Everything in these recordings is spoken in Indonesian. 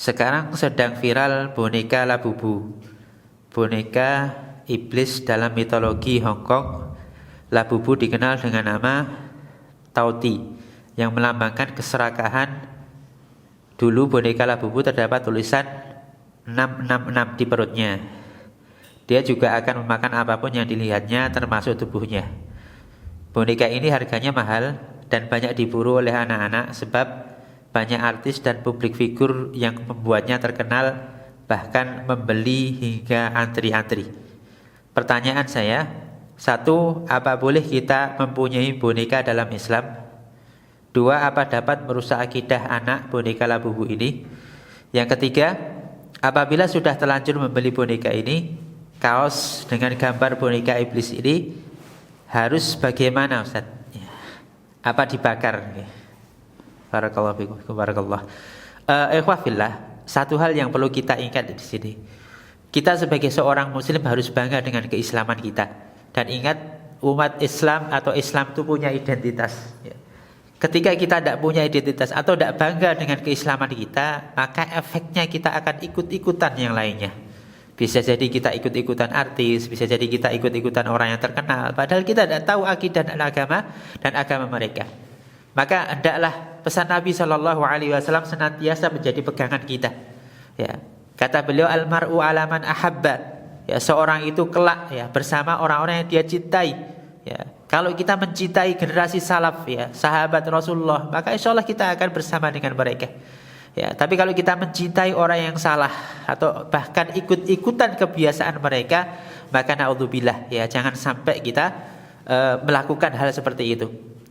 Sekarang sedang viral boneka Labubu. Boneka iblis dalam mitologi Hong Kong. Labubu dikenal dengan nama Tauti yang melambangkan keserakahan. Dulu boneka Labubu terdapat tulisan 666 di perutnya. Dia juga akan memakan apapun yang dilihatnya termasuk tubuhnya. Boneka ini harganya mahal dan banyak diburu oleh anak-anak sebab banyak artis dan publik figur yang membuatnya terkenal, bahkan membeli hingga antri-antri. Pertanyaan saya, satu, apa boleh kita mempunyai boneka dalam Islam? Dua, apa dapat merusak akidah anak boneka Labubu ini? Yang ketiga, apabila sudah terlanjur membeli boneka ini, kaos dengan gambar boneka iblis ini harus bagaimana, Ustaz? Apa dibakar? Barakallahu fikum, barakallah. Ikhwafillah, satu hal yang perlu kita ingat di sini. Kita sebagai seorang muslim harus bangga dengan keislaman kita. Dan ingat, umat Islam atau Islam itu punya identitas. Ketika kita tidak punya identitas atau tidak bangga dengan keislaman kita, maka efeknya kita akan ikut-ikutan yang lainnya. Bisa jadi kita ikut-ikutan artis, bisa jadi kita ikut-ikutan orang yang terkenal, padahal kita tidak tahu akidah dan agama mereka. Maka hendaklah pesan Nabi SAW senantiasa menjadi pegangan kita. Ya, kata beliau, almar'u alaman ahabba. Ya, seorang itu kelak ya bersama orang-orang yang dia cintai. Ya, kalau kita mencintai generasi salaf ya, sahabat Rasulullah, maka insya Allah kita akan bersama dengan mereka. Ya, tapi kalau kita mencintai orang yang salah atau bahkan ikut-ikutan kebiasaan mereka, maka naudzubillah ya, jangan sampai kita melakukan hal seperti itu.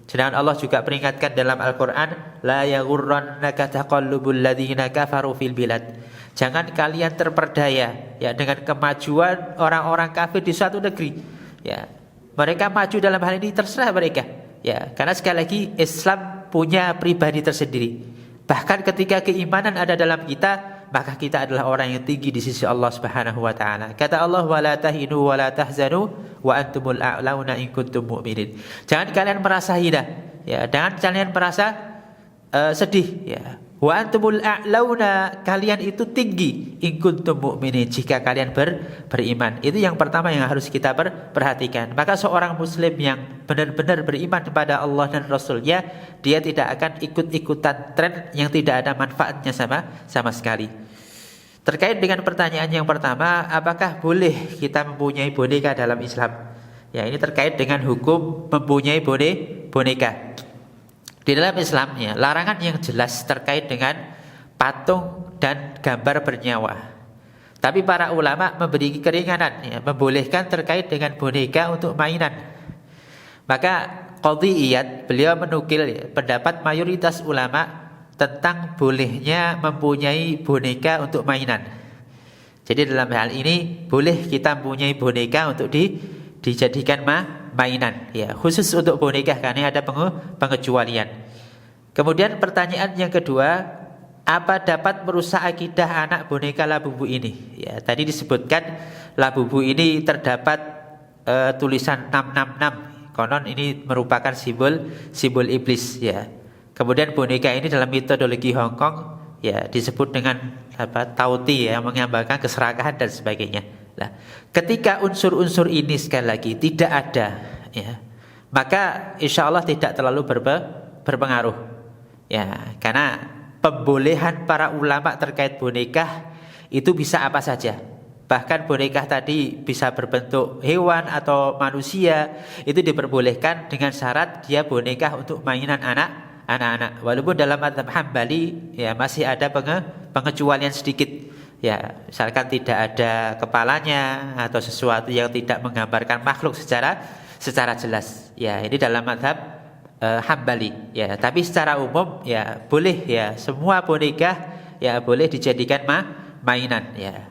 Sedangkan Allah juga peringatkan dalam Al-Quran, la yaghurrannaka taqallubul ladzina kafaru fil bilad. Jangan kalian terperdaya ya dengan kemajuan orang-orang kafir di suatu negeri. Ya, mereka maju dalam hal ini terserah mereka. Ya, karena sekali lagi Islam punya pribadi tersendiri. Bahkan ketika keimanan ada dalam kita, maka kita adalah orang yang tinggi di sisi Allah Subhanahu wa taala. Kata Allah, wala tahinu wala tahzanu wa antumul a'launa in kuntum mu'minin. Jangan kalian merasa hina, ya, jangan kalian merasa sedih, ya. Wa antumul a'launa, kalian itu tinggi in kuntum mu'minin, jika kalian beriman. Itu yang pertama yang harus kita perhatikan. Maka seorang muslim yang benar-benar beriman kepada Allah dan Rasulnya, dia tidak akan ikut-ikutan tren yang tidak ada manfaatnya sama sekali. Terkait dengan pertanyaan yang pertama, apakah boleh kita mempunyai boneka dalam Islam? Ya, ini terkait dengan hukum mempunyai boneka. Di dalam Islam ya, larangan yang jelas terkait dengan patung dan gambar bernyawa. Tapi para ulama memberi keringanan ya, membolehkan terkait dengan boneka untuk mainan. Maka Qadhi Iyad beliau menukil ya, pendapat mayoritas ulama tentang bolehnya mempunyai boneka untuk mainan. Jadi dalam hal ini boleh kita mempunyai boneka untuk dijadikan mainan ya, khusus untuk boneka karena ada pengecualian. Kemudian pertanyaan yang kedua, apa dapat merusak akidah anak boneka Labubu ini? Ya, tadi disebutkan Labubu ini terdapat tulisan 666. Konon ini merupakan simbol iblis ya. Kemudian boneka ini dalam metodologi Hong Kong ya disebut dengan Tauti ya, yang mengambarkan keserakahan dan sebagainya. Nah, ketika unsur-unsur ini sekali lagi tidak ada ya, maka insya Allah tidak terlalu berpengaruh ya, karena pembolehan para ulama terkait boneka itu bisa apa saja. Bahkan boneka tadi bisa berbentuk hewan atau manusia, itu diperbolehkan dengan syarat dia boneka untuk mainan anak-anak. Walaupun dalam mazhab Hambali ya masih ada pengecualian sedikit. Ya, misalkan tidak ada kepalanya atau sesuatu yang tidak menggambarkan makhluk secara jelas. Ya, ini dalam mazhab Hambali. Ya, tapi secara umum ya boleh ya, semua boneka ya boleh dijadikan mainan ya.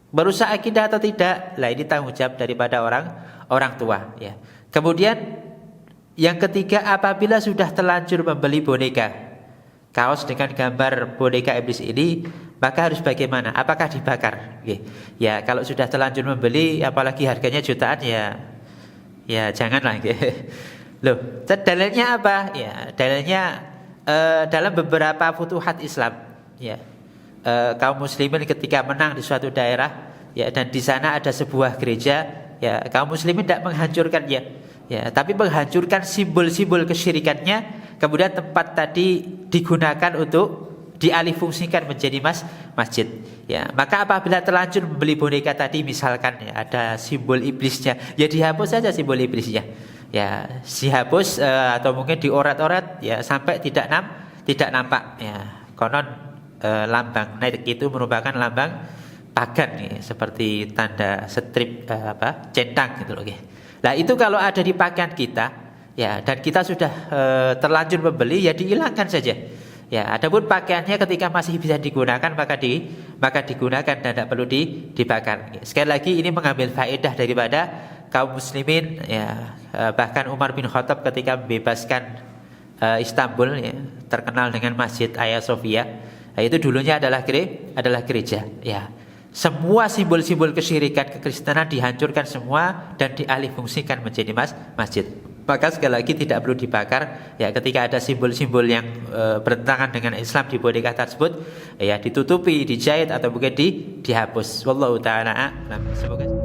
Merusak akidah atau tidak, lah ini tanggung jawab daripada orang tua ya. Kemudian yang ketiga, apabila sudah terlanjur membeli boneka, kaos dengan gambar boneka iblis ini, maka harus bagaimana? Apakah dibakar? Ya, kalau sudah terlanjur membeli, apalagi harganya jutaan ya janganlah. Loh, dalilnya apa? Ya, dalilnya dalam beberapa futuhat Islam. Ya, kaum muslimin ketika menang di suatu daerah, ya, dan di sana ada sebuah gereja, ya, kaum muslimin tidak menghancurkannya, ya, tapi menghancurkan simbol-simbol kesyirikannya, kemudian tempat tadi digunakan untuk dialihfungsikan menjadi masjid. Ya, maka apabila terlanjur membeli boneka tadi, misalkan ya, ada simbol iblisnya, ya dihapus saja simbol iblisnya. Ya, dihapus atau mungkin diorat-orat, ya, sampai tidak nampak. Ya, konon lambang naik itu merupakan lambang pagan, ya, seperti tanda strip centang gitu loh. Nah, itu kalau ada di pakaian kita, ya, dan kita sudah terlanjur membeli, ya dihilangkan saja. Ya, adapun pakaiannya ketika masih bisa digunakan maka digunakan dan tidak perlu dibakar. Sekali lagi ini mengambil faedah daripada kaum muslimin, ya, bahkan Umar bin Khattab ketika membebaskan Istanbul, ya, terkenal dengan Masjid Hagia Sophia. Nah, itu dulunya adalah gereja. Ya, semua simbol-simbol kesyirikan kekristenan dihancurkan semua dan dialihfungsikan menjadi masjid. Maka sekali lagi tidak perlu dibakar, ya, ketika ada simbol-simbol yang bertentangan dengan Islam di boneka tersebut, ya, ditutupi, dijahit atau mungkin dihapus. Wallahu taala a'lam. Semoga